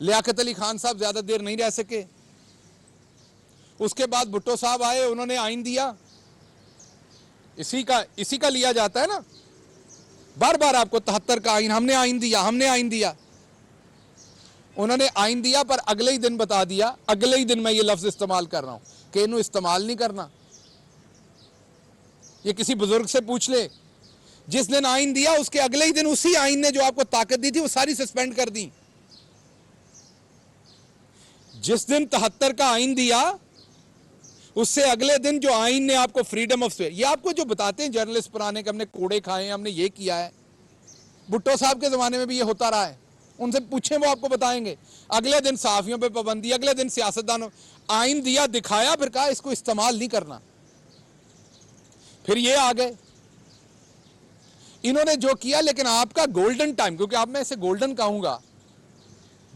लियाकत अली खान साहब ज्यादा देर नहीं रह सके। उसके बाद भुट्टो साहब आए, उन्होंने आइन दिया। इसी का लिया जाता है ना, बार बार आपको 73 का आइन, हमने आइन दिया, हमने आइन दिया। उन्होंने आइन दिया पर अगले ही दिन बता दिया, अगले ही दिन मैं ये लफ्ज इस्तेमाल कर रहा हूं कि इन्हों इस्तेमाल नहीं करना। ये किसी बुजुर्ग से पूछ ले, जिस दिन आइन दिया उसके अगले ही दिन उसी आइन ने जो आपको ताकत दी थी वो सारी सस्पेंड कर दी। जिस दिन 73 का आइन दिया उससे अगले दिन जो आइन ने आपको फ्रीडम ऑफ स्पीच, ये आपको जो बताते हैं जर्नलिस्ट पुराने कि हमने कोड़े खाए हैं, हमने ये किया है। भुट्टो साहब के जमाने में भी ये होता रहा है, उनसे पूछें वो आपको बताएंगे। अगले दिन सहाफियों पे पाबंदी, अगले दिन सियासतदानों, आइन दिया, दिखाया, फिर कहा इसको इस्तेमाल नहीं करना। फिर ये आ गए, इन्होंने जो किया। लेकिन आपका गोल्डन टाइम, क्योंकि आप मैं इसे गोल्डन कहूंगा,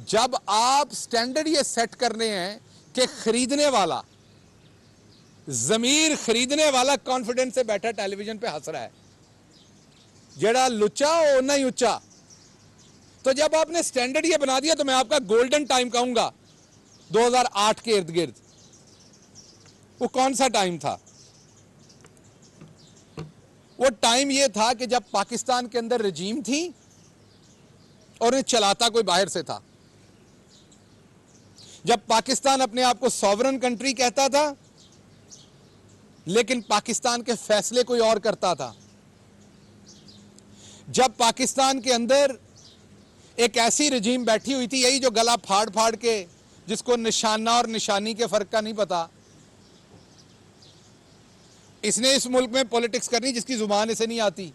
जब आप स्टैंडर्ड ये सेट करने हैं कि खरीदने वाला, जमीर खरीदने वाला कॉन्फिडेंस से बैठा टेलीविजन पे हंस रहा है, जड़ा लुच्चा हो ना ही उच्चा। तो जब आपने स्टैंडर्ड ये बना दिया तो मैं आपका गोल्डन टाइम कहूंगा 2008 के इर्द गिर्द। वो कौन सा टाइम था? वो टाइम ये था कि जब पाकिस्तान के अंदर रजीम थी और उन्हें चलाता कोई बाहर से था। जब पाकिस्तान अपने आप को सॉवरन कंट्री कहता था लेकिन पाकिस्तान के फैसले कोई और करता था। जब पाकिस्तान के अंदर एक ऐसी रजीम बैठी हुई थी, यही जो गला फाड़ फाड़ के, जिसको निशाना और निशानी के फर्क का नहीं पता, इसने इस मुल्क में पॉलिटिक्स करनी जिसकी जुबान इसे नहीं आती।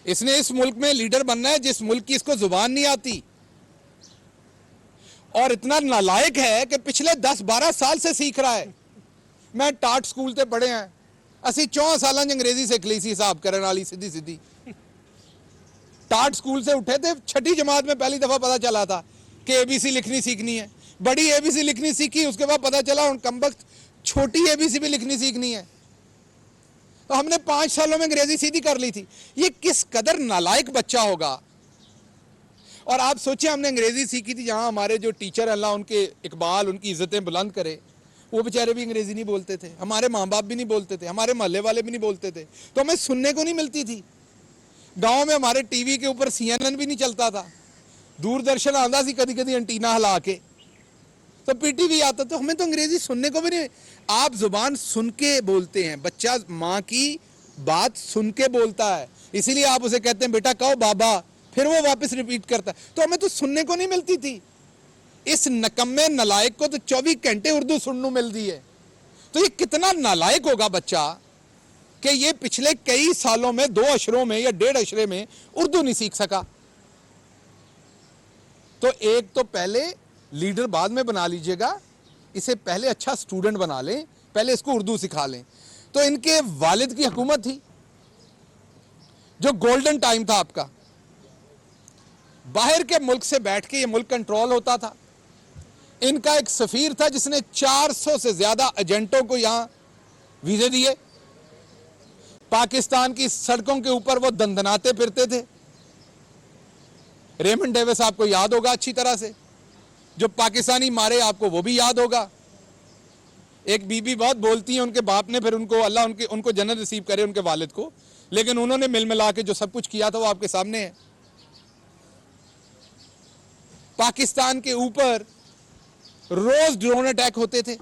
इसने इस मुल्क में लीडर बनना है जिस मुल्क की इसको जुबान नहीं आती। और इतना नालायक है कि पिछले 10-12 साल से सीख रहा है। मैं टाट स्कूल से पढ़े हैं, असी 4 साल अंग्रेजी सीख ली सी, हिसाब करने वाली सीधी सीधी। टाट स्कूल से उठे थे, 6ठी जमात में पहली दफा पता चला था कि एबीसी लिखनी सीखनी है। बड़ी एबीसी लिखनी सीखी, उसके बाद पता चला उन कमबख्त छोटी एबीसी भी लिखनी सीखनी है। तो हमने 5 सालों में अंग्रेजी सीधी कर ली थी। ये किस कदर नालायक बच्चा होगा। और आप सोचिए, हमने अंग्रेजी सीखी थी जहां हमारे जो टीचर, अल्लाह उनके इकबाल, उनकी इज्जतें बुलंद करे, वो बेचारे भी अंग्रेजी नहीं बोलते थे, हमारे माँ बाप भी नहीं बोलते थे, हमारे मोहल्ले वाले भी नहीं बोलते थे, तो हमें सुनने को नहीं मिलती थी। गांव में हमारे टीवी के ऊपर CNN भी नहीं चलता था, दूरदर्शन आता सी कभी कभी एंटीना हिला के, तो PTV आता, तो हमें तो अंग्रेजी सुनने को भी नहीं। आप जुबान सुन के बोलते हैं, बच्चा माँ की बात सुन के बोलता है, इसीलिए आप उसे कहते हैं बेटा कहो बाबा, फिर वो वापस रिपीट करता है। तो हमें तो सुनने को नहीं मिलती थी। इस नकम्मे नलायक को तो 24 घंटे उर्दू सुनने मिलती है। तो ये कितना नालायक होगा बच्चा कि ये पिछले कई सालों में 2 अशरों में या 1.5 अशरे में उर्दू नहीं सीख सका। तो एक तो पहले लीडर बाद में बना लीजिएगा, इसे पहले अच्छा स्टूडेंट बना लें, पहले इसको उर्दू सिखा लें। तो इनके वालिद की हुकूमत थी, जो गोल्डन टाइम था आपका। बाहर के मुल्क से बैठ के ये मुल्क कंट्रोल होता था। इनका एक सफीर था जिसने 400 से ज्यादा एजेंटों को यहां वीजे दिए। पाकिस्तान की सड़कों के ऊपर वो दंदनाते फिरते थे। रेमंड डेविस आपको याद होगा अच्छी तरह से, जो पाकिस्तानी मारे आपको वो भी याद होगा। एक बीबी बहुत बोलती है, उनके बाप ने फिर उनको, अल्लाह उनको जन्नत नसीब करे, उनके वालिद को, लेकिन उन्होंने मिल मिला के जो सब कुछ किया था वो आपके सामने है। पाकिस्तान के ऊपर रोज ड्रोन अटैक होते थे,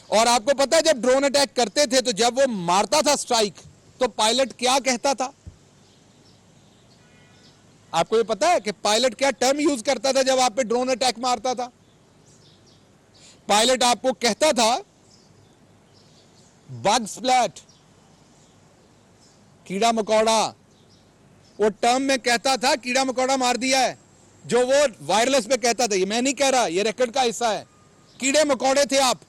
और आपको पता है जब ड्रोन अटैक करते थे तो जब वो मारता था स्ट्राइक, तो पायलट क्या कहता था? आपको ये पता है कि पायलट क्या टर्म यूज करता था जब आप पे ड्रोन अटैक मारता था? पायलट आपको कहता था बग स्प्लैट, कीड़ा मकोड़ा। वो टर्म में कहता था कीड़ा मकोड़ा मार दिया है, जो वो वायरलेस पे कहता था। ये मैं नहीं कह रहा, ये रिकॉर्ड का हिस्सा है। कीड़े मकोड़े थे आप।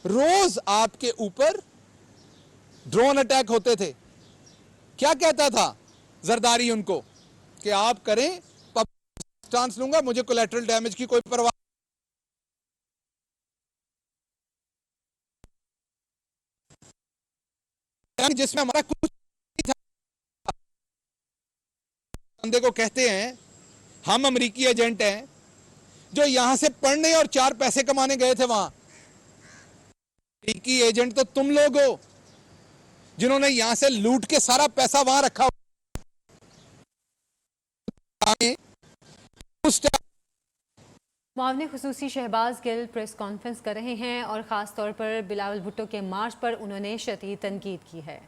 रोज आपके ऊपर ड्रोन अटैक होते थे। क्या कहता था जरदारी उनको कि आप करें, पब्लिक स्टांस लूंगा, मुझे कोलैटरल डैमेज की कोई परवाह, जिसमें हमारा कुछ बंदे को कहते हैं हम अमेरिकी एजेंट हैं, जो यहां से पढ़ने और 4 पैसे कमाने गए थे वहां। अमेरिकी एजेंट तो तुम लोग हो, जिन्होंने यहां से लूट के सारा पैसा वहां रखा। मुआवने खुसूसी शहबाज गिल प्रेस कॉन्फ्रेंस कर रहे हैं और ख़ास तौर पर बिलावल भुट्टो के मार्च पर उन्होंने शदीद तनकीद की है।